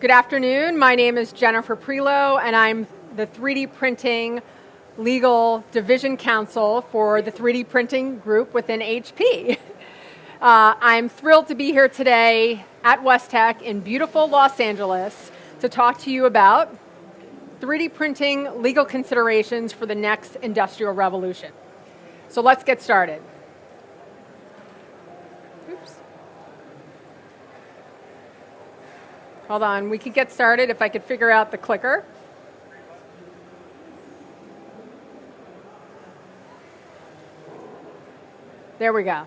Good afternoon. My name is Jennifer Prelo, and I'm the 3D Printing Legal Division Counsel for the 3D Printing Group within HP. I'm thrilled to be here today at WESTEC in beautiful Los Angeles to talk to you about 3D printing legal considerations for the next industrial revolution. So let's get started. Oops. Hold on, we could get started if I could figure out the clicker. There we go.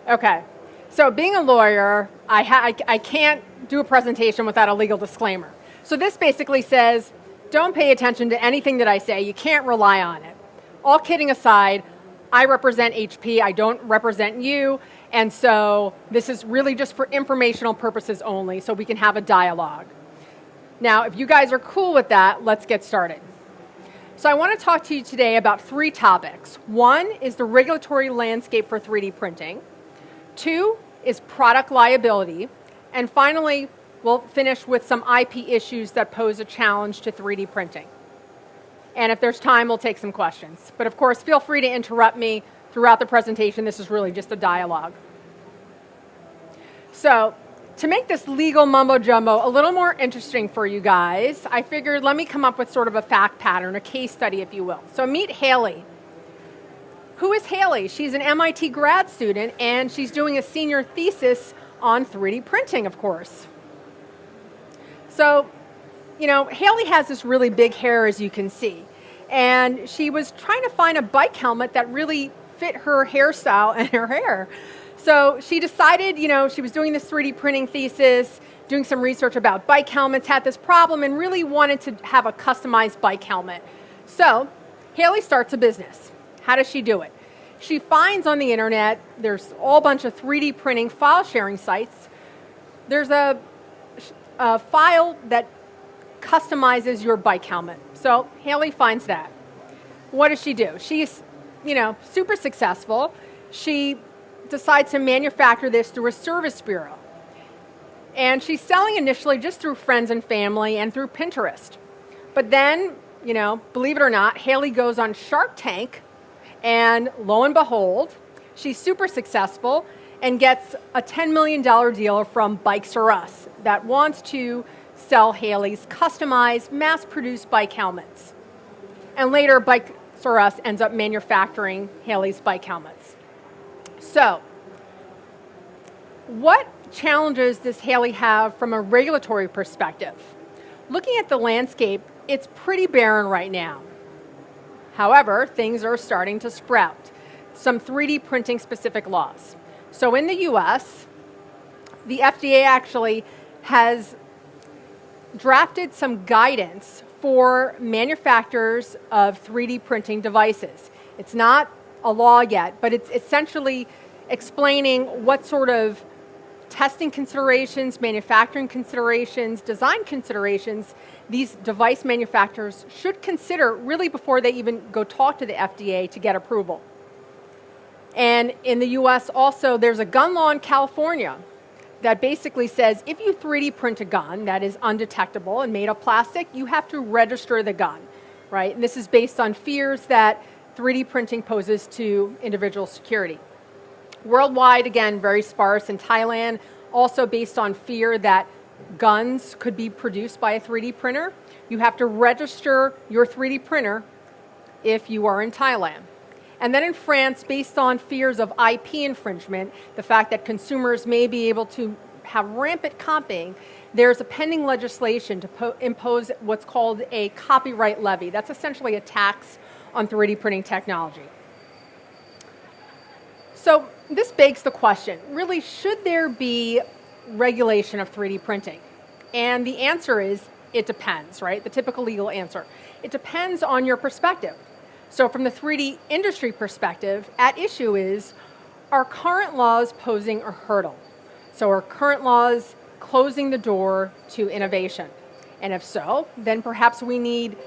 Okay, so being a lawyer, I can't do a presentation without a legal disclaimer. So this basically says, don't pay attention to anything that I say. You can't rely on it. All kidding aside, I represent HP. I don't represent you. And so this is really just for informational purposes only, so we can have a dialogue. Now, if you guys are cool with that, let's get started. So I want to talk to you today about three topics. One is the regulatory landscape for 3D printing. Two is product liability. And finally, we'll finish with some IP issues that pose a challenge to 3D printing. And if there's time, we'll take some questions. But of course, feel free to interrupt me throughout the presentation. This is really just a dialogue. So to make this legal mumbo-jumbo a little more interesting for you guys, I figured let me come up with sort of a fact pattern, a case study, if you will. So meet Haley. Who is Haley? She's an MIT grad student, and she's doing a senior thesis on 3D printing, of course. So, you know, Haley has this really big hair, as you can see. And she was trying to find a bike helmet that really fit her hairstyle and her hair. So she decided, you know, she was doing this 3D printing thesis, doing some research about bike helmets, had this problem, and really wanted to have a customized bike helmet. So Haley starts a business. How does she do it? She finds on the internet, there's a whole bunch of 3D printing file sharing sites. There's a file that customizes your bike helmet. So Haley finds that. What does she do? She's, you know, super successful. She decides to manufacture this through a service bureau. And she's selling initially just through friends and family and through Pinterest. But then, you know, believe it or not, Haley goes on Shark Tank, and lo and behold, she's super successful and gets a $10 million deal from Bikes R Us that wants to sell Haley's customized, mass-produced bike helmets. And later, Bikes R Us ends up manufacturing Haley's bike helmets. So, what challenges does Haley have from a regulatory perspective? Looking at the landscape, it's pretty barren right now. However, things are starting to sprout. Some 3D printing specific laws. So in the US, the FDA actually has drafted some guidance for manufacturers of 3D printing devices. It's not a law yet, but it's essentially explaining what sort of testing considerations, manufacturing considerations, design considerations these device manufacturers should consider really before they even go talk to the FDA to get approval. And in the US also, there's a gun law in California that basically says if you 3D print a gun that is undetectable and made of plastic, you have to register the gun, right? And this is based on fears that 3D printing poses to individual security. Worldwide, again, very sparse. In Thailand, also based on fear that guns could be produced by a 3D printer. You have to register your 3D printer if you are in Thailand. And then in France, based on fears of IP infringement, the fact that consumers may be able to have rampant copying, there's a pending legislation to impose what's called a copyright levy. That's essentially a tax on 3D printing technology. So this begs the question, really, should there be regulation of 3D printing? And the answer is, it depends, right? The typical legal answer. It depends on your perspective. So from the 3D industry perspective, at issue is, are current laws posing a hurdle? So are current laws closing the door to innovation? And if so, then perhaps we need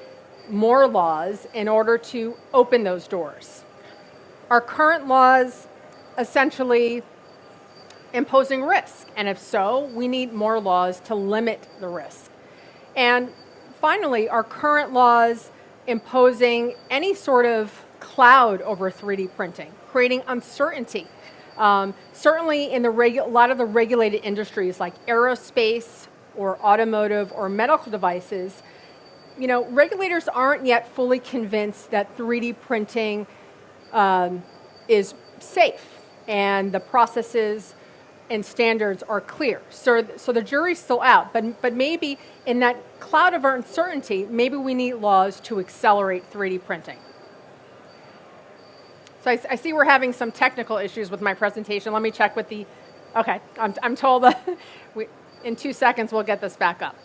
more laws in order to open those doors. Are current laws essentially imposing risk? And if so, we need more laws to limit the risk. And finally, are current laws imposing any sort of cloud over 3D printing, creating uncertainty? Certainly in a lot of the regulated industries like aerospace or automotive or medical devices, regulators aren't yet fully convinced that 3D printing is safe and the processes and standards are clear. So the jury's still out, but maybe in that cloud of uncertainty, maybe we need laws to accelerate 3D printing. So I see we're having some technical issues with my presentation. Let me check with okay, I'm told that in 2 seconds we'll get this back up.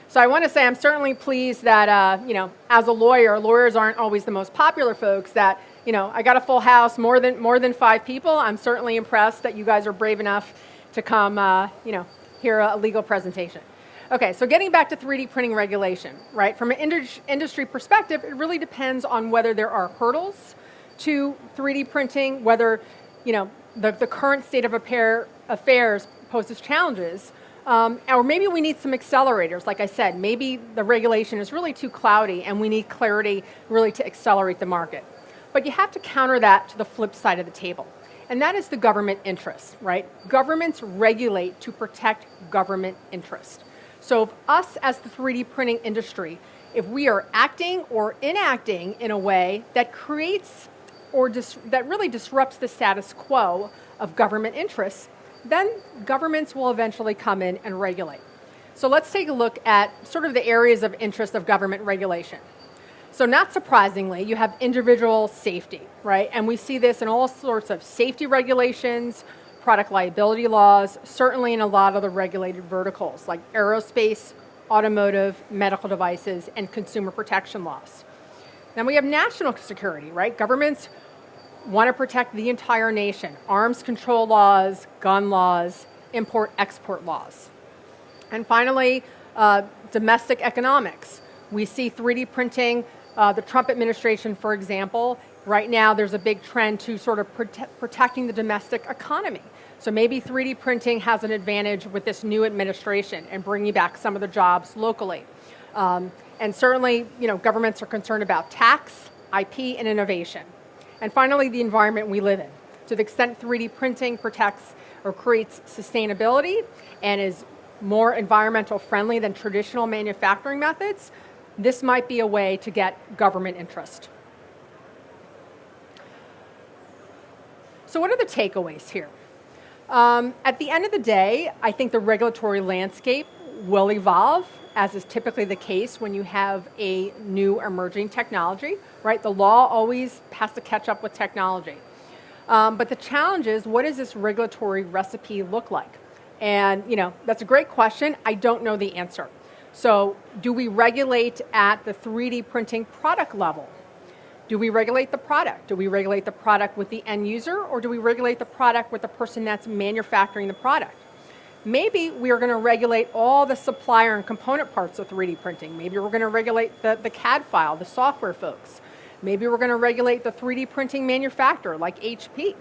So I want to say I'm certainly pleased that, as a lawyer, lawyers aren't always the most popular folks, that, I got a full house, more than 5 people. I'm certainly impressed that you guys are brave enough to come, hear a legal presentation. Okay, so getting back to 3D printing regulation, right? From an industry perspective, it really depends on whether there are hurdles to 3D printing, whether, the current state of affairs poses challenges, or maybe we need some accelerators. Like I said, maybe the regulation is really too cloudy and we need clarity really to accelerate the market. But you have to counter that to the flip side of the table. And that is the government interest, right? Governments regulate to protect government interest. So if us as the 3D printing industry, if we are acting or enacting in a way that creates or that really disrupts the status quo of government interests, then governments will eventually come in and regulate. So let's take a look at sort of the areas of interest of government regulation. So not surprisingly, you have individual safety, right? And we see this in all sorts of safety regulations, product liability laws, certainly in a lot of the regulated verticals like aerospace, automotive, medical devices, and consumer protection laws. Then we have national security, right? Governments want to protect the entire nation. Arms control laws, gun laws, import-export laws. And finally, domestic economics. We see 3D printing, the Trump administration, for example. Right now, there's a big trend to sort of protecting the domestic economy. So maybe 3D printing has an advantage with this new administration and bringing back some of the jobs locally. And certainly, governments are concerned about tax, IP, and innovation. And finally, the environment we live in. To the extent 3D printing protects or creates sustainability and is more environmental friendly than traditional manufacturing methods, this might be a way to get government interest. So what are the takeaways here? At the end of the day, I think the regulatory landscape will evolve, as is typically the case when you have a new emerging technology, right? The law always has to catch up with technology. But the challenge is, what does this regulatory recipe look like? And, that's a great question. I don't know the answer. So do we regulate at the 3D printing product level? Do we regulate the product? Do we regulate the product with the end user, or do we regulate the product with the person that's manufacturing the product? Maybe we are going to regulate all the supplier and component parts of 3D printing. Maybe we're going to regulate the CAD file, the software folks. Maybe we're going to regulate the 3D printing manufacturer like HP.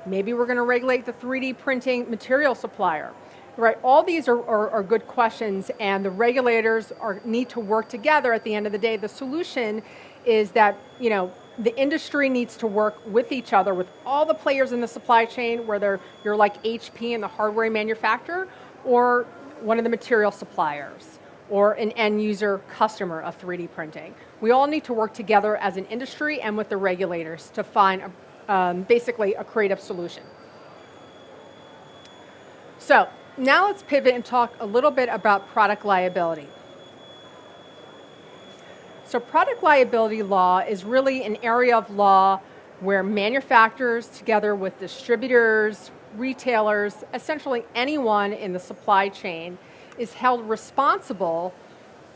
Maybe we're going to regulate the 3D printing material supplier. Right, all these are good questions, and the regulators need to work together. At the end of the day, the solution is that the industry needs to work with each other, with all the players in the supply chain, whether you're like HP and the hardware manufacturer, or one of the material suppliers, or an end user customer of 3D printing. We all need to work together as an industry and with the regulators to find basically a creative solution. So now let's pivot and talk a little bit about product liability. So product liability law is really an area of law where manufacturers, together with distributors, retailers, essentially anyone in the supply chain, is held responsible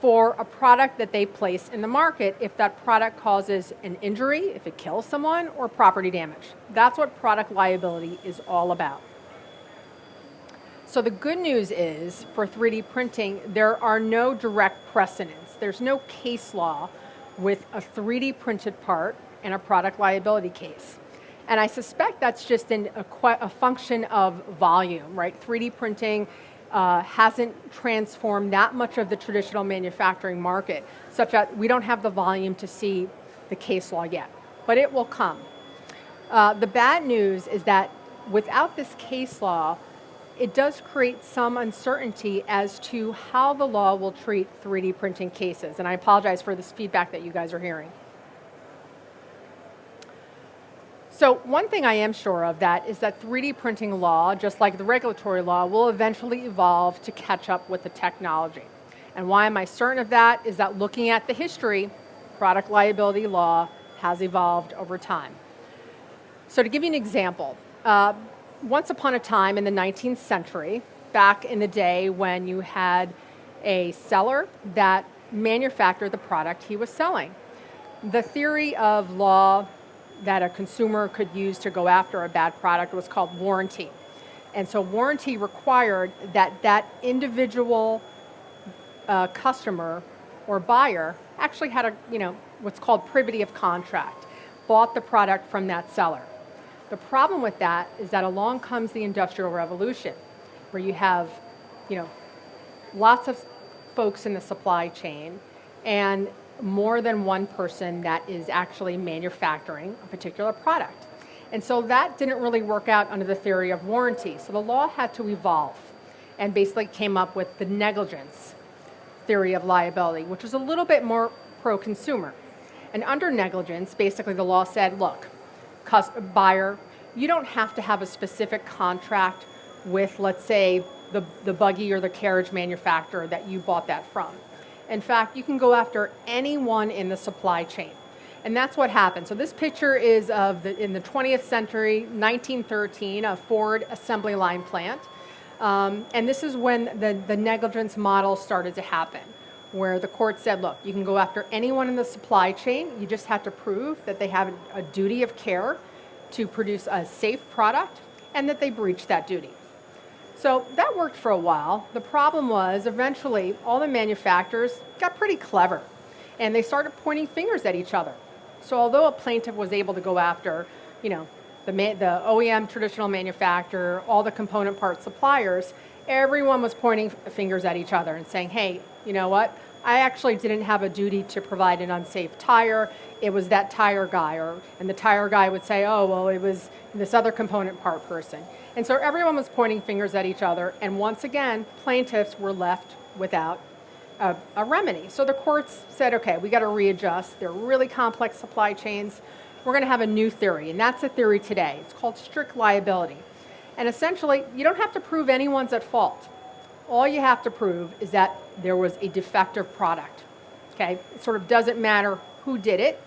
for a product that they place in the market if that product causes an injury, if it kills someone, or property damage. That's what product liability is all about. So the good news is, for 3D printing, there are no direct precedents. There's no case law with a 3D printed part and a product liability case. And I suspect that's just a function of volume, right? 3D printing hasn't transformed that much of the traditional manufacturing market, such that we don't have the volume to see the case law yet, but it will come. The bad news is that without this case law, it does create some uncertainty as to how the law will treat 3D printing cases. And I apologize for this feedback that you guys are hearing. So one thing I am sure of that is that 3D printing law, just like the regulatory law, will eventually evolve to catch up with the technology. And why am I certain of that is that looking at the history, product liability law has evolved over time. So to give you an example, once upon a time in the 19th century, back in the day when you had a seller that manufactured the product he was selling, the theory of law that a consumer could use to go after a bad product was called warranty. And so warranty required that that individual customer or buyer actually had what's called privity of contract, bought the product from that seller. The problem with that is that along comes the Industrial Revolution, where you have, lots of folks in the supply chain and more than one person that is actually manufacturing a particular product. And so that didn't really work out under the theory of warranty. So the law had to evolve and basically came up with the negligence theory of liability, which was a little bit more pro-consumer. And under negligence, basically the law said, look, buyer, you don't have to have a specific contract with, let's say, the buggy or the carriage manufacturer that you bought that from. In fact, you can go after anyone in the supply chain. And that's what happened. So this picture is in the 20th century, 1913, a Ford assembly line plant. And this is when the negligence model started to happen, where the court said, look, you can go after anyone in the supply chain. You just have to prove that they have a duty of care to produce a safe product and that they breached that duty. So that worked for a while. The problem was eventually all the manufacturers got pretty clever and they started pointing fingers at each other. So although a plaintiff was able to go after, the OEM traditional manufacturer, all the component part suppliers, everyone was pointing fingers at each other and saying, hey, you know what? I actually didn't have a duty to provide an unsafe tire. It was that tire guy, and the tire guy would say, oh, well, it was this other component part person. And so everyone was pointing fingers at each other, and once again, plaintiffs were left without a remedy. So the courts said, okay, we got to readjust. They're really complex supply chains. We're going to have a new theory, and that's the theory today. It's called strict liability. And essentially, you don't have to prove anyone's at fault. All you have to prove is that there was a defective product. Okay? It sort of doesn't matter who did it.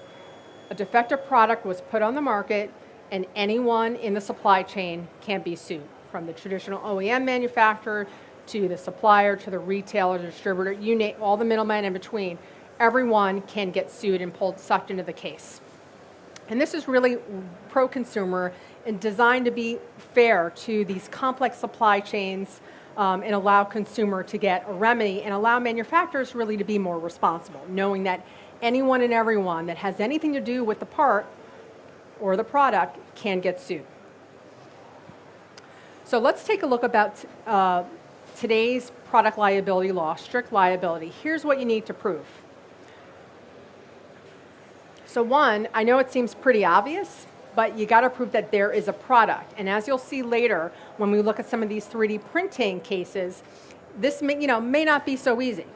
A defective product was put on the market, and anyone in the supply chain can be sued, from the traditional OEM manufacturer to the supplier to the retailer, the distributor, you name all the middlemen in between. Everyone can get sued and sucked into the case. And this is really pro-consumer and designed to be fair to these complex supply chains and allow consumer to get a remedy and allow manufacturers really to be more responsible, knowing that anyone and everyone that has anything to do with the part or the product can get sued. So let's take a look about today's product liability law, strict liability. Here's what you need to prove. So one, I know it seems pretty obvious, but you got to prove that there is a product. And as you'll see later, when we look at some of these 3D printing cases, this may not be so easy.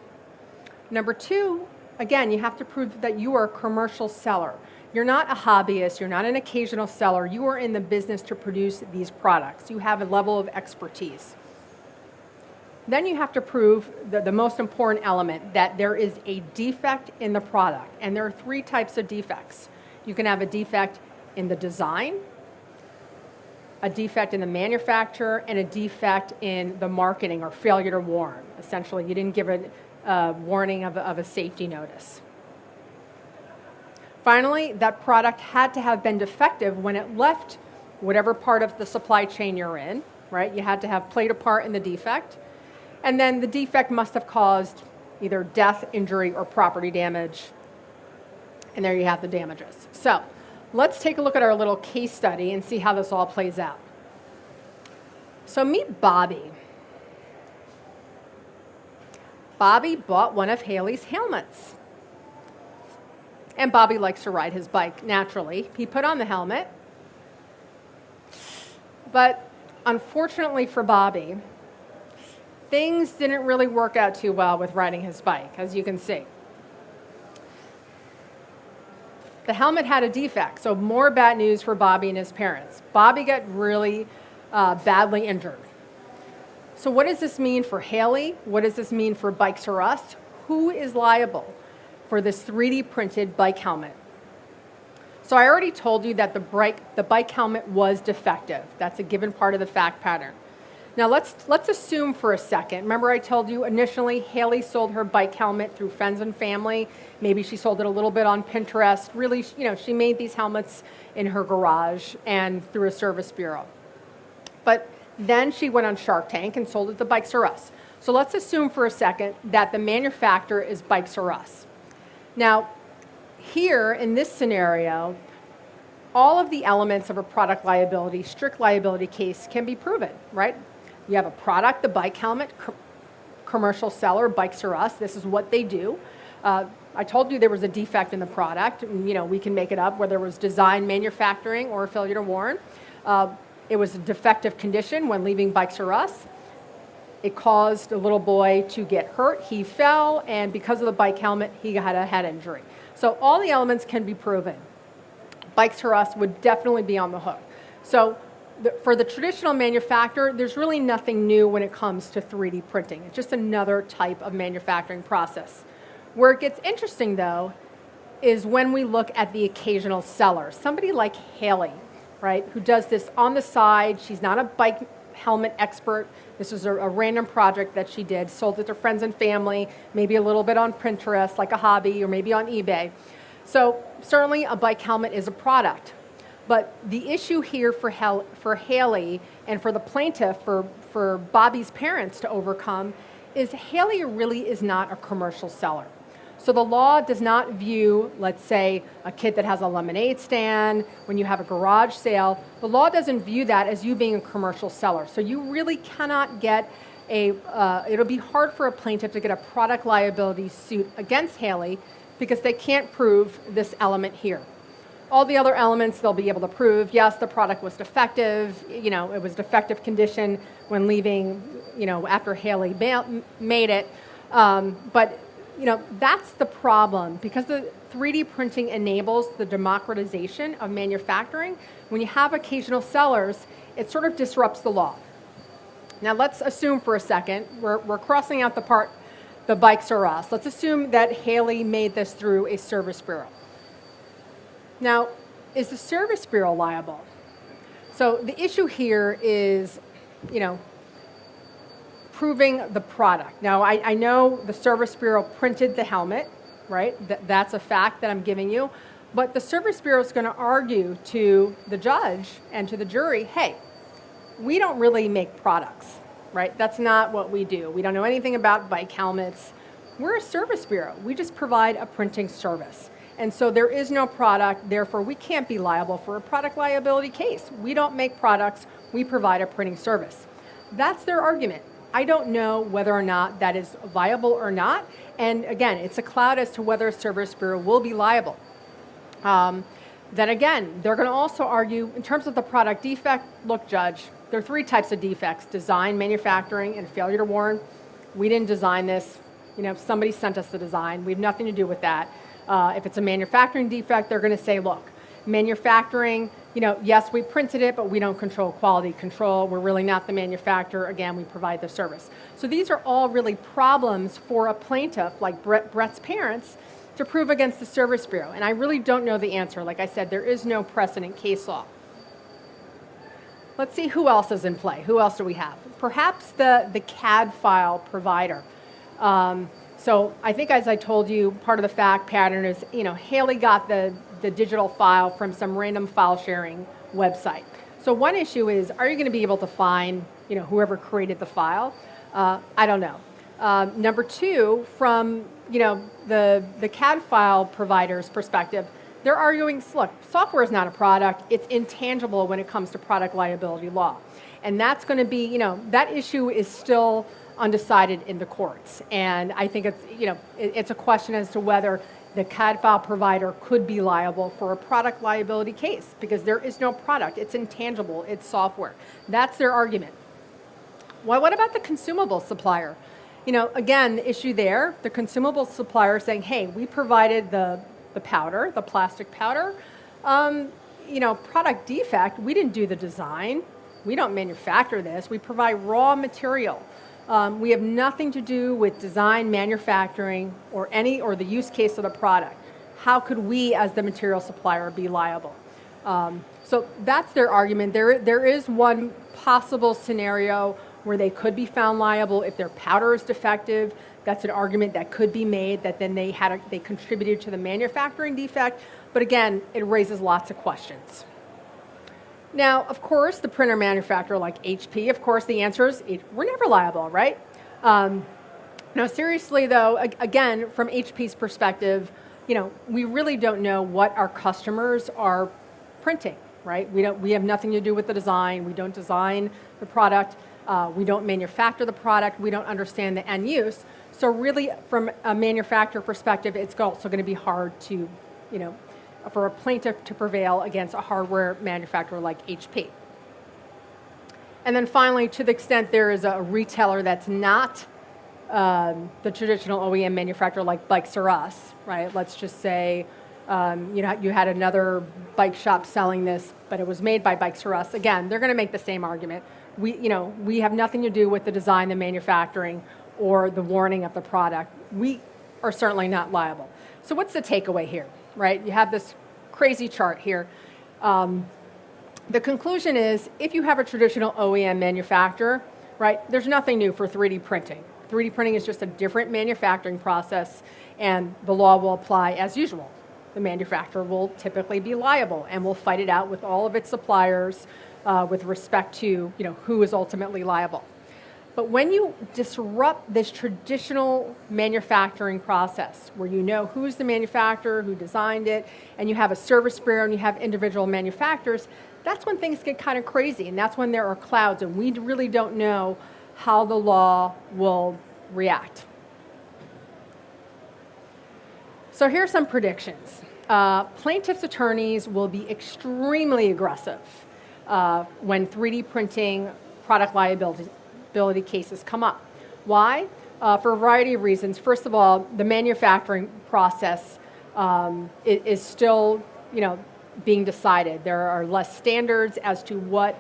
Number two, again, you have to prove that you are a commercial seller. You're not a hobbyist, you're not an occasional seller, you are in the business to produce these products. You have a level of expertise. Then you have to prove the most important element, that there is a defect in the product. And there are three types of defects. You can have a defect in the design, a defect in the manufacturer, and a defect in the marketing or failure to warn. Essentially, you didn't give a warning of a safety notice. Finally, that product had to have been defective when it left whatever part of the supply chain you're in, right? You had to have played a part in the defect. And then the defect must have caused either death, injury, or property damage. And there you have the damages. So Let's take a look at our little case study and see how this all plays out. So meet Bobby. Bobby bought one of Haley's helmets. And Bobby likes to ride his bike, naturally. He put on the helmet. But unfortunately for Bobby, things didn't really work out too well with riding his bike, as you can see. The helmet had a defect, so more bad news for Bobby and his parents. Bobby got really badly injured. So what does this mean for Haley? What does this mean for Bikes R Us? Who is liable for this 3D printed bike helmet? So I already told you that the bike helmet was defective. That's a given part of the fact pattern. Now let's assume for a second. Remember I told you initially Haley sold her bike helmet through friends and family. Maybe she sold it a little bit on Pinterest. Really, she made these helmets in her garage and through a service bureau. But then she went on Shark Tank and sold it to Bikes R Us. So let's assume for a second that the manufacturer is Bikes R Us. Now, here in this scenario, all of the elements of a product liability, strict liability case can be proven, right? You have a product, the bike helmet, commercial seller, Bikes R Us. This is what they do. I told you there was a defect in the product. We can make it up, whether it was design, manufacturing, or a failure to warn. It was a defective condition when leaving Bikes R Us. It caused a little boy to get hurt. He fell, and because of the bike helmet, he had a head injury. So all the elements can be proven. Bikes R Us would definitely be on the hook. So for the traditional manufacturer, there's really nothing new when it comes to 3D printing. It's just another type of manufacturing process. Where it gets interesting, though, is when we look at the occasional seller. Somebody like Haley, right, who does this on the side. She's not a bike helmet expert. This is a random project that she did, sold it to friends and family, maybe a little bit on Pinterest, like a hobby, or maybe on eBay. So certainly a bike helmet is a product. But the issue here for Haley and for the plaintiff, for Bobby's parents to overcome, is Haley really is not a commercial seller. So the law does not view, let's say, a kid that has a lemonade stand, when you have a garage sale, the law doesn't view that as you being a commercial seller. So you really cannot get it'll be hard for a plaintiff to get a product liability suit against Haley because they can't prove this element here. All the other elements they'll be able to prove. Yes, the product was defective. It was defective condition when leaving, after Haley made it. But that's the problem, because the 3D printing enables the democratization of manufacturing. When you have occasional sellers, it sort of disrupts the law. Now let's assume for a second, we're crossing out the Bikes R Us. Let's assume that Haley made this through a service bureau. Now, is the service bureau liable? So the issue here is, proving the product. Now, I know the service bureau printed the helmet, right? That's a fact that I'm giving you. But the service bureau is going to argue to the judge and to the jury, hey, we don't really make products, right? That's not what we do. We don't know anything about bike helmets. We're a service bureau. We just provide a printing service. And so there is no product, therefore we can't be liable for a product liability case. We don't make products, we provide a printing service. That's their argument. I don't know whether or not that is viable or not. And again, it's a cloud as to whether a service bureau will be liable. Then again, they're going to also argue in terms of the product defect. Look, judge, there are 3 types of defects: design, manufacturing, and failure to warn. We didn't design this. Somebody sent us the design. We have nothing to do with that. If it's a manufacturing defect, they're going to say, look, manufacturing, yes, we printed it, but we don't control quality control. We're really not the manufacturer. Again, we provide the service. So these are all really problems for a plaintiff like Brett's parents to prove against the service bureau. And I really don't know the answer. Like I said, there is no precedent case law. Let's see who else is in play. Who else do we have? Perhaps the CAD file provider. So I think, as I told you, part of the fact pattern is, Haley got the digital file from some random file sharing website. So one issue is, are you going to be able to find, whoever created the file? I don't know. Number 2, from, the CAD file provider's perspective, They're arguing, look, software is not a product. It's intangible when it comes to product liability law. And that's going to be, that issue is still undecided in the courts. And I think it's a question as to whether the CAD file provider could be liable for a product liability case, because there is no product. It's intangible. It's software. That's their argument. Well, what about the consumable supplier? Again, the issue there, the consumable supplier saying, hey, we provided the powder, the plastic powder, product defect, we didn't do the design. We don't manufacture this. We provide raw material. We have nothing to do with design, manufacturing, or the use case of the product. How could we, as the material supplier, be liable? So that's their argument. There is one possible scenario where they could be found liable if their powder is defective. That's an argument that could be made, that then they contributed to the manufacturing defect. But again, it raises lots of questions. Now, of course, the printer manufacturer like HP, of course, the answer is we're never liable, right? Now, seriously, though, again, from HP's perspective, we really don't know what our customers are printing, right? We have nothing to do with the design. We don't design the product. We don't manufacture the product. We don't understand the end use. So really, from a manufacturer perspective, it's also going to be hard to, for a plaintiff to prevail against a hardware manufacturer like HP. And then finally, to the extent there is a retailer that's not the traditional OEM manufacturer like Bikes R Us, right? Let's just say you had another bike shop selling this, but it was made by Bikes R Us. Again, they're going to make the same argument. We have nothing to do with the design, the manufacturing, or the warning of the product. We are certainly not liable. So what's the takeaway here, right? You have this crazy chart here. The conclusion is, if you have a traditional OEM manufacturer, right, there's nothing new for 3D printing. 3D printing is just a different manufacturing process, and the law will apply as usual. The manufacturer will typically be liable and will fight it out with all of its suppliers with respect to who is ultimately liable. But when you disrupt this traditional manufacturing process, where you know who's the manufacturer, who designed it, and you have a service bureau and you have individual manufacturers, that's when things get kind of crazy, and that's when there are clouds, and we really don't know how the law will react. So here's some predictions. Plaintiffs' attorneys will be extremely aggressive when 3D printing product liability cases come up. Why? For a variety of reasons. First of all, the manufacturing process is still, being decided. There are less standards as to what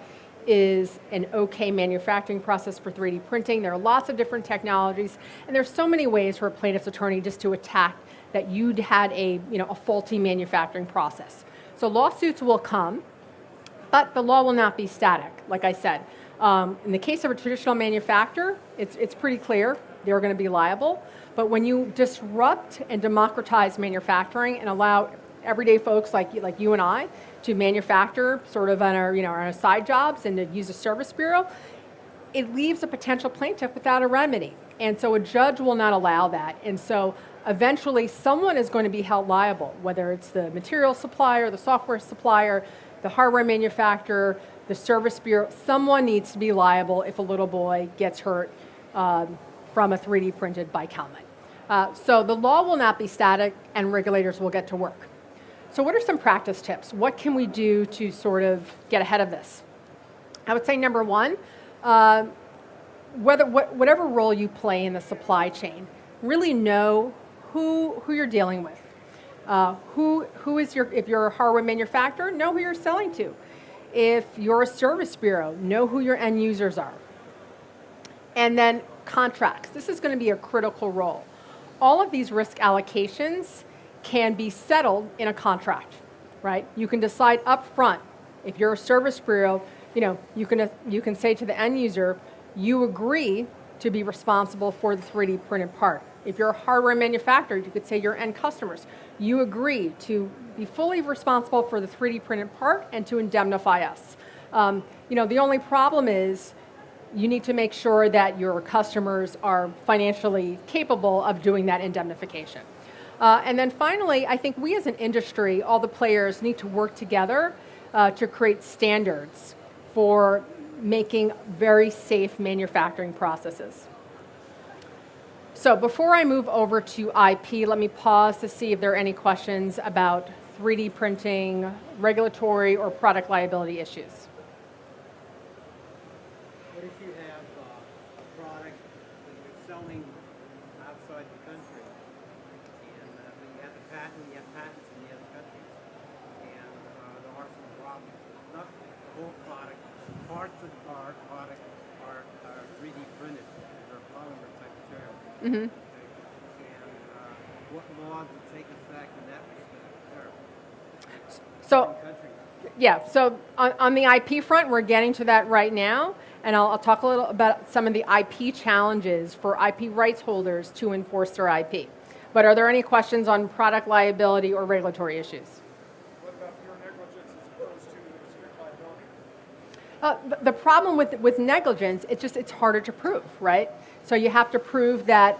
is an okay manufacturing process for 3D printing. There are lots of different technologies, and there's so many ways for a plaintiff's attorney just to attack that you'd had a faulty manufacturing process. So lawsuits will come, but the law will not be static, like I said. In the case of a traditional manufacturer, it's pretty clear they're going to be liable. But when you disrupt and democratize manufacturing and allow everyday folks like you and I to manufacture sort of on our side jobs and to use a service bureau, it leaves a potential plaintiff without a remedy. And so a judge will not allow that. And so eventually someone is going to be held liable, whether it's the material supplier, the software supplier, the hardware manufacturer, the service bureau. Someone needs to be liable if a little boy gets hurt from a 3D printed bike helmet. So the law will not be static, and regulators will get to work. So what are some practice tips? What can we do to sort of get ahead of this? I would say number one, whatever role you play in the supply chain, really know who you're dealing with. Who is if you're a hardware manufacturer, know who you're selling to. If you're a service bureau, know who your end users are. And then contracts. This is going to be a critical role. All of these risk allocations can be settled in a contract, right? You can decide up front. If you're a service bureau, you can say to the end user, you agree to be responsible for the 3D printed part. If you're a hardware manufacturer, you could say your end customers, you agree to be fully responsible for the 3D printed part and to indemnify us. The only problem is you need to make sure that your customers are financially capable of doing that indemnification. And then finally, I think we as an industry, all the players need to work together to create standards for making very safe manufacturing processes. So before I move over to IP, let me pause to see if there are any questions about 3D printing, regulatory, or product liability issues. What if you have a product that you're selling outside the country, and you have the patent, you have patents in the other countries, and there are some problems. Not the whole product, parts of our product are 3D printed. They're polymer type material. Mm-hmm. Okay. And what laws would take effect in that respect there? So, yeah, so on the IP front, we're getting to that right now, and I'll talk a little about some of the IP challenges for IP rights holders to enforce their IP. But are there any questions on product liability or regulatory issues? What about pure negligence as opposed to strict liability? The problem with negligence, it's harder to prove, right? So you have to prove that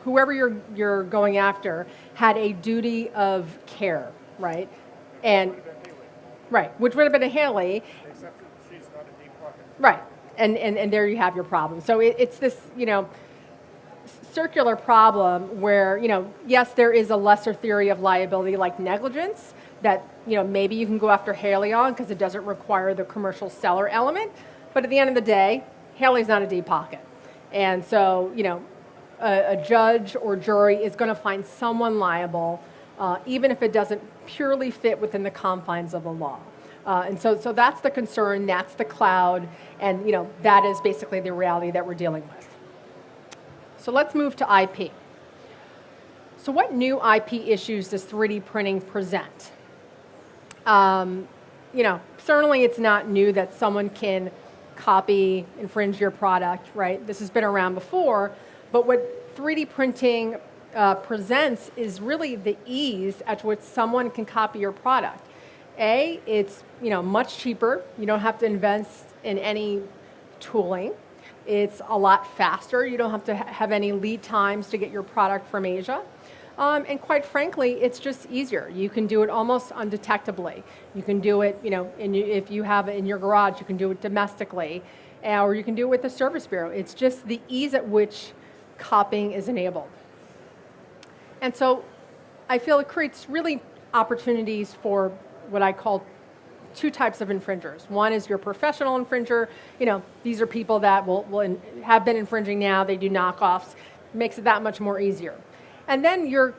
whoever you're going after had a duty of care, right? And right, which would have been a Haley. Except that she's not a deep pocket. Right, and there you have your problem. So it's this, circular problem where, yes, there is a lesser theory of liability like negligence that, maybe you can go after Haley on because it doesn't require the commercial seller element. But at the end of the day, Haley's not a deep pocket. And so, a judge or jury is going to find someone liable, even if it doesn't purely fit within the confines of the law. And so that's the concern, that's the cloud, and that is basically the reality that we're dealing with. So let's move to IP. So what new IP issues does 3D printing present? Certainly it's not new that someone can copy, infringe your product, right? This has been around before, but what 3D printing presents is really the ease at which someone can copy your product. It's much cheaper. You don't have to invest in any tooling. It's a lot faster. You don't have to have any lead times to get your product from Asia. And quite frankly, it's just easier. You can do it almost undetectably. You can do it, if you have it in your garage, you can do it domestically, or you can do it with the service bureau. It's just the ease at which copying is enabled. And so I feel it creates really opportunities for what I call two types of infringers. One is your professional infringer. These are people that will have been infringing now. They do knockoffs. Makes it that much more easier. And then your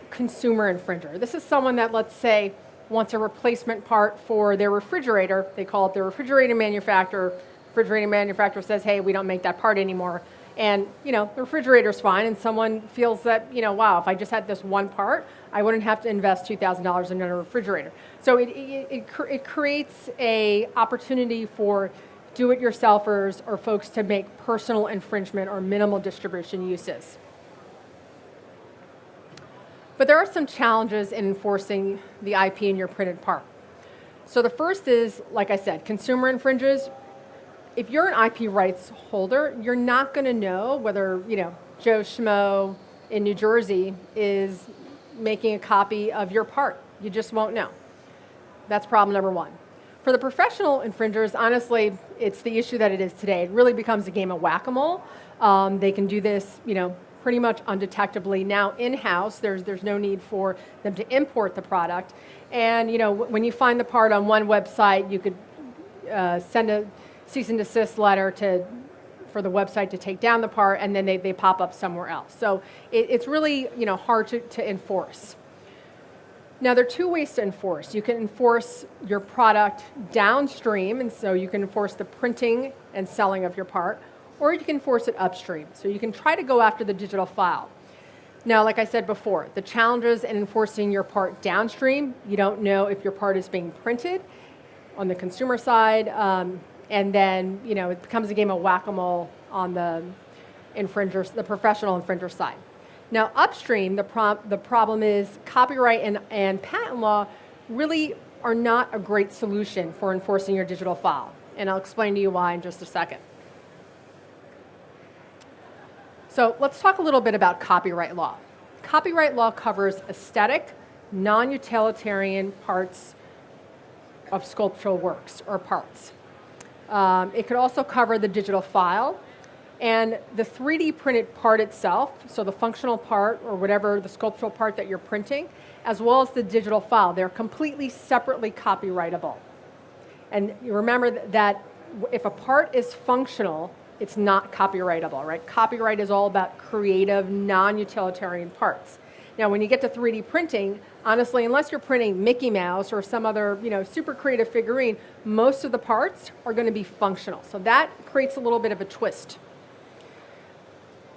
consumer infringer. This is someone that, let's say, wants a replacement part for their refrigerator. They call it the refrigerator manufacturer. Refrigerator manufacturer says, hey, we don't make that part anymore. And, the refrigerator's fine, and someone feels that, wow, if I just had this one part, I wouldn't have to invest $2,000 in a refrigerator. So it creates a opportunity for do-it-yourselfers or folks to make personal infringement or minimal distribution uses. But there are some challenges in enforcing the IP in your printed part. So the first is, like I said, consumer infringes. If you're an IP rights holder, you're not going to know whether, Joe Schmo in New Jersey is making a copy of your part. You just won't know. That's problem number one. For the professional infringers, honestly, it's the issue that it is today. It really becomes a game of whack-a-mole. They can do this, pretty much undetectably. Now in-house, there's no need for them to import the product. And, when you find the part on one website, you could send a cease and desist letter for the website to take down the part, and then they pop up somewhere else. So it's really hard to enforce. Now there are two ways to enforce. You can enforce your product downstream, and so you can enforce the printing and selling of your part, or you can enforce it upstream. So you can try to go after the digital file. Now, like I said before, the challenges in enforcing your part downstream, you don't know if your part is being printed on the consumer side, and then it becomes a game of whack-a-mole on the infringers, the professional infringer side. Now upstream, the problem is copyright and patent law really are not a great solution for enforcing your digital file, and I'll explain to you why in just a second. So let's talk a little bit about copyright law. Copyright law covers aesthetic, non-utilitarian parts of sculptural works or parts. It could also cover the digital file and the 3D printed part itself, so the functional part or whatever the sculptural part that you're printing, as well as the digital file. They're completely separately copyrightable. And you remember that if a part is functional, it's not copyrightable, right? Copyright is all about creative, non-utilitarian parts. Now, when you get to 3D printing, honestly, unless you're printing Mickey Mouse or some other, super creative figurine, most of the parts are going to be functional. So that creates a little bit of a twist.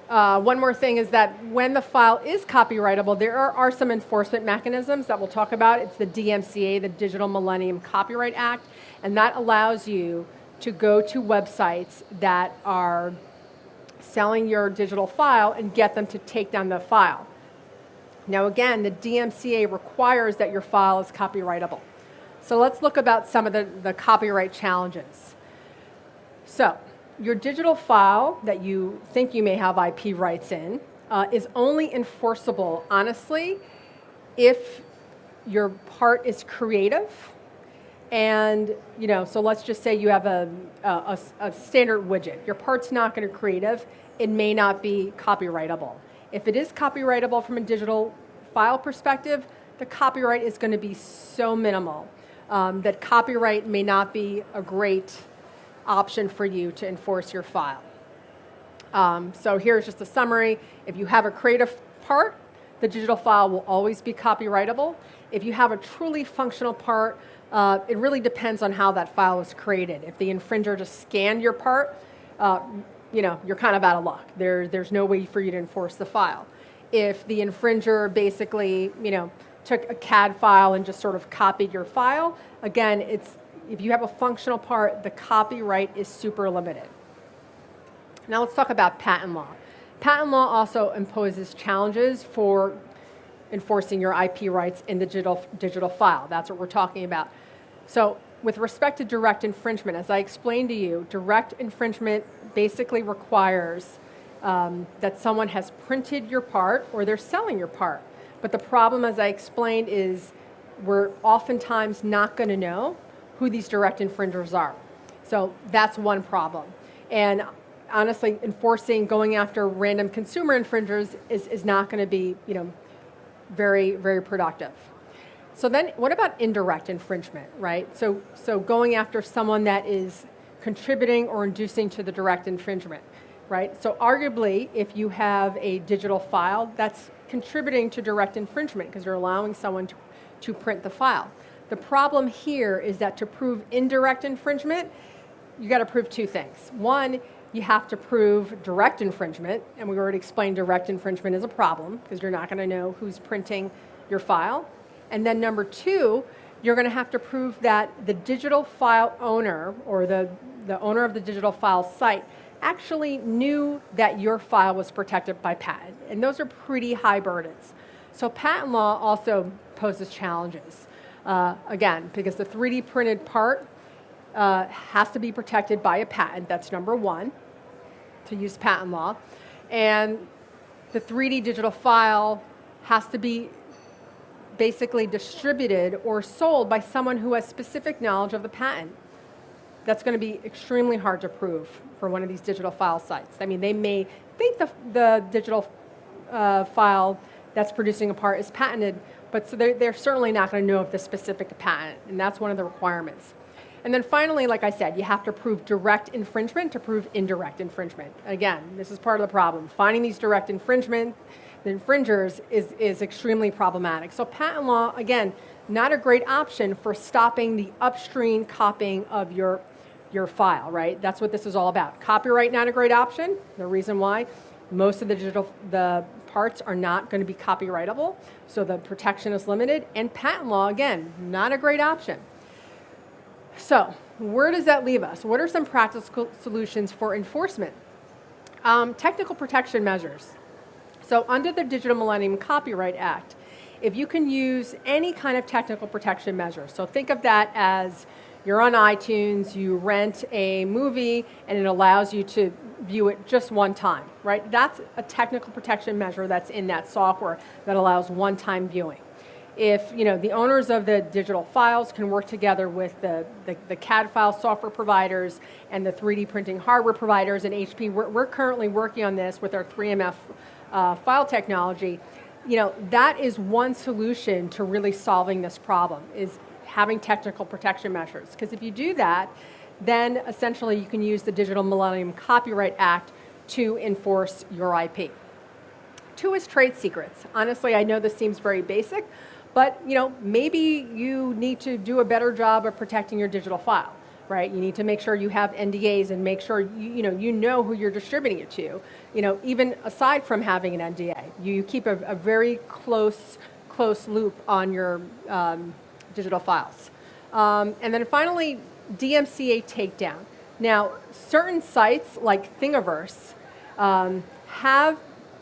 One more thing is that when the file is copyrightable, there are some enforcement mechanisms that we'll talk about. It's the DMCA, the Digital Millennium Copyright Act, and that allows you to go to websites that are selling your digital file and get them to take down the file. Now again, the DMCA requires that your file is copyrightable. So let's look about some of the copyright challenges. So your digital file that you think you may have IP rights in is only enforceable, honestly, if your part is creative. And, so let's just say you have a standard widget. Your part's not going to be creative. It may not be copyrightable. If it is copyrightable from a digital file perspective, the copyright is going to be so minimal that copyright may not be a great option for you to enforce your file. So here's just a summary. If you have a creative part, the digital file will always be copyrightable. If you have a truly functional part, it really depends on how that file was created. If the infringer just scanned your part, you're kind of out of luck. There's no way for you to enforce the file. If the infringer basically, took a CAD file and just sort of copied your file, again, if you have a functional part, the copyright is super limited. Now let's talk about patent law. Patent law also imposes challenges for enforcing your IP rights in the digital file. That's what we're talking about. So with respect to direct infringement, as I explained to you, direct infringement basically requires that someone has printed your part or they're selling your part. But the problem, as I explained, is we're oftentimes not going to know who these direct infringers are. So that's one problem. And honestly, going after random consumer infringers is not going to be, very, very productive. So then what about indirect infringement, right? So going after someone that is contributing or inducing to the direct infringement, right? So arguably, if you have a digital file, that's contributing to direct infringement because you're allowing someone to print the file. The problem here is that to prove indirect infringement, you got to prove two things. One, you have to prove direct infringement, and we already explained direct infringement is a problem because you're not going to know who's printing your file. And then number two, you're going to have to prove that the digital file owner or the owner of the digital file site actually knew that your file was protected by patent. And those are pretty high burdens. So patent law also poses challenges. Again, because the 3D printed part has to be protected by a patent. That's number one, to use patent law. And the 3D digital file has to be basically distributed or sold by someone who has specific knowledge of the patent. That's going to be extremely hard to prove for one of these digital file sites. I mean, they may think the digital file that's producing a part is patented, but so they're certainly not going to know of the specific patent, and that's one of the requirements. And then finally, like I said, you have to prove direct infringement to prove indirect infringement. Again, this is part of the problem. Finding these direct the infringers is extremely problematic. So patent law, again, not a great option for stopping the upstream copying of your file, right? That's what this is all about. Copyright, not a great option. The reason why, most of the parts are not going to be copyrightable, so the protection is limited. And patent law, again, not a great option. So where does that leave us? What are some practical solutions for enforcement? Technical protection measures. So under the Digital Millennium Copyright Act, if you can use any kind of technical protection measure, so think of that as You're on iTunes, you rent a movie, and it allows you to view it just one time, right? That's a technical protection measure that's in that software that allows one-time viewing. If the owners of the digital files can work together with the CAD file software providers and the 3D printing hardware providers and HP, we're currently working on this with our 3MF file technology. That is one solution to really solving this problem, is having technical protection measures. Because if you do that, then essentially you can use the Digital Millennium Copyright Act to enforce your IP. 2 is trade secrets. Honestly, I know this seems very basic, but maybe you need to do a better job of protecting your digital file, right? You need to make sure you have NDAs and make sure you know who you're distributing it to. Even aside from having an NDA, you keep a very close loop on your digital files. And then finally, DMCA takedown. Now, certain sites like Thingiverse have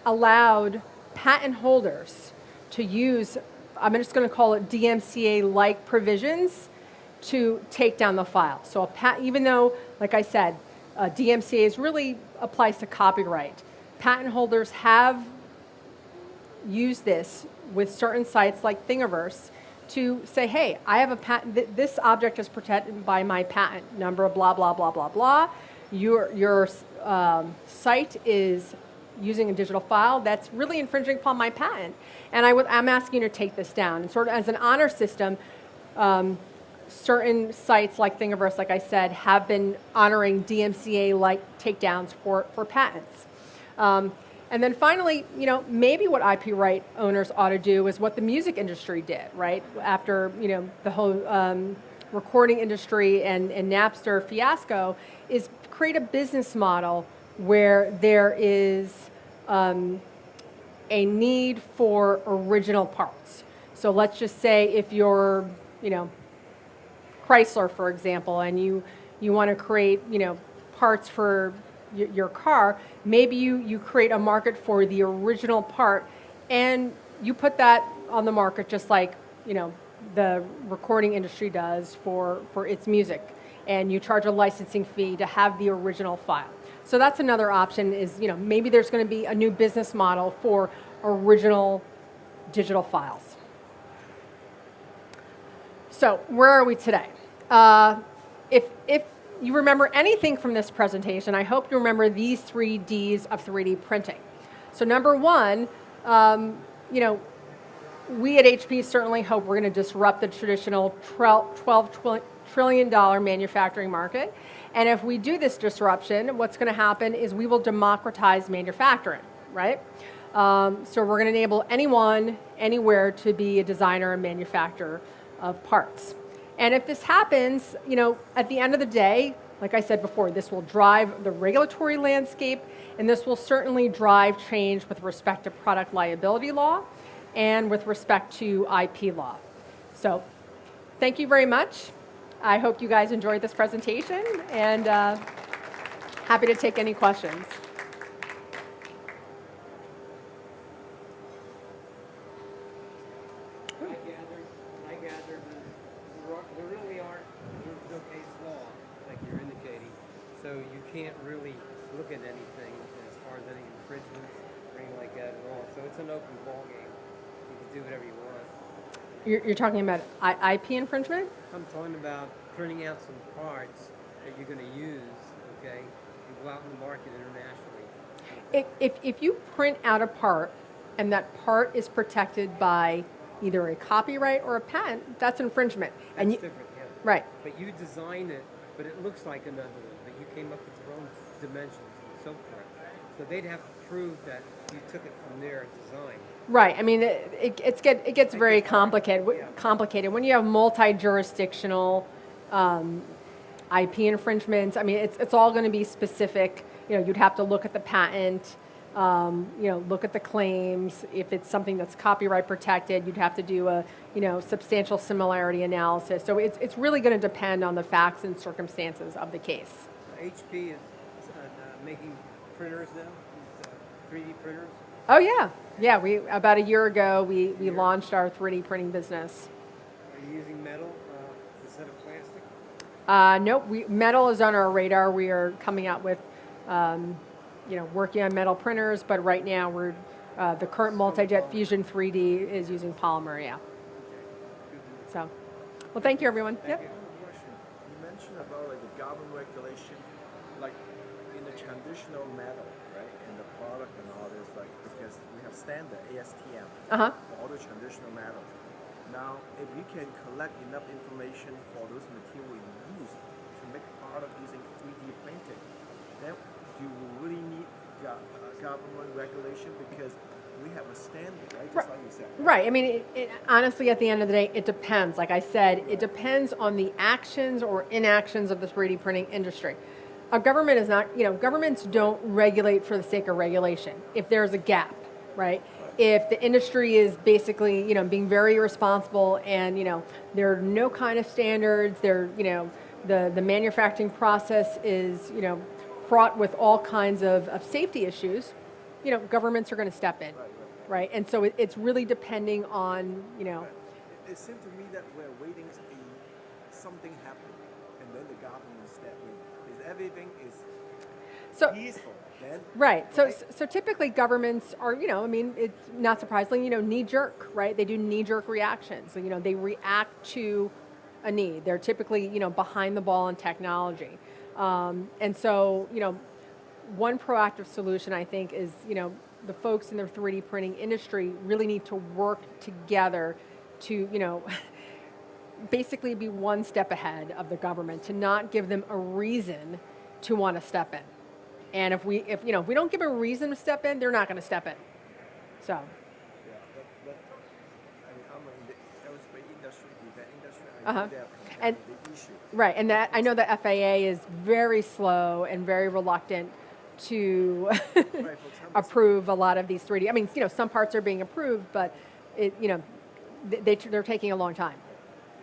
allowed patent holders to use, I'm just going to call it DMCA-like provisions to take down the file. So even though, like I said, DMCA really applies to copyright, patent holders have used this with certain sites like Thingiverse to say, hey, I have a patent, this object is protected by my patent number, blah, blah, blah, blah, blah. Your site is using a digital file that's really infringing upon my patent. And I'm asking you to take this down. And sort of as an honor system, certain sites like Thingiverse, like I said, have been honoring DMCA-like takedowns for patents. And then finally, maybe what IP right owners ought to do is what the music industry did, right? After, the whole recording industry and Napster fiasco, is create a business model where there is a need for original parts. So let's just say if you're, Chrysler, for example, and you want to create, parts for your car, maybe you create a market for the original part and you put that on the market just like the recording industry does for its music, and you charge a licensing fee to have the original file. So that's another option, is maybe there's going to be a new business model for original digital files. So where are we today? If you remember anything from this presentation, I hope you remember these 3 Ds of 3D printing. So number 1, we at HP certainly hope we're going to disrupt the traditional $12 trillion manufacturing market. And if we do this disruption, what's going to happen is we will democratize manufacturing, right? So we're going to enable anyone, anywhere to be a designer and manufacturer of parts. And if this happens, at the end of the day, like I said before, this will drive the regulatory landscape, and this will certainly drive change with respect to product liability law and with respect to IP law. So thank you very much. I hope you guys enjoyed this presentation, and happy to take any questions. I gathered there really there's no case law like you're indicating, so you can't really look at anything as far as any infringements or anything like that at all. So it's an open ballgame. You can do whatever you want. You're talking about IP infringement? I'm talking about printing out some parts that you're going to use, okay, and go out in the market internationally. If you print out a part and that part is protected by either a copyright or a patent, that's infringement. That's different, yeah. Right. But you design it, but it looks like another one, but you came up with your own dimensions and so forth. So they'd have to prove that you took it from their design. Right. I mean, it gets very complicated. When you have multi-jurisdictional IP infringements, I mean, it's all going to be specific. You'd have to look at the patent, look at the claims. If it's something that's copyright protected, you'd have to do a, substantial similarity analysis. So it's really going to depend on the facts and circumstances of the case. HP is making printers now, 3D printers. Oh yeah, yeah. About a year ago we launched our 3D printing business. Are you using metal instead of plastic? Nope, metal is on our radar. We are coming out with, working on metal printers, but right now we're, the current multi-jet Fusion 3D is using polymer, yeah. So, well, thank you, everyone. Yep. Question. You mentioned about like the government regulation, like in the traditional metal, right, and the product and all this, like because we have standard ASTM Uh-huh. for all the traditional metal. Now, if we can collect enough information for those materials we use to make a product using 3D printing, then do we really need government regulation because we have a standard, right? Just like you said. Right. I mean, honestly, at the end of the day, it depends. Like I said, it depends on the actions or inactions of the 3D printing industry. A government is not, governments don't regulate for the sake of regulation. If there's a gap, right? If the industry is basically, being very irresponsible and, there are no kind of standards, the manufacturing process is, fraught with all kinds of safety issues, governments are going to step in, right? And so it's really depending on, It seems to me that we're waiting something happen, and then the government step in. Is everything is peaceful? Then, right. So typically governments are, it's not surprisingly, knee-jerk, right? They do knee-jerk reactions. So, they react to a need. They're typically, behind the ball in technology. And so, one proactive solution, I think, is, the folks in the 3D printing industry really need to work together to, basically be one step ahead of the government, to not give them a reason to want to step in. And if we don't give a reason to step in, they're not going to step in. So. Yeah, but I mean, I'm in the aerospace industry, defense industry. Uh-huh. And the issue. Right, and that I know the FAA is very slow and very reluctant to approve a lot of these 3D. I mean, some parts are being approved, but they're taking a long time.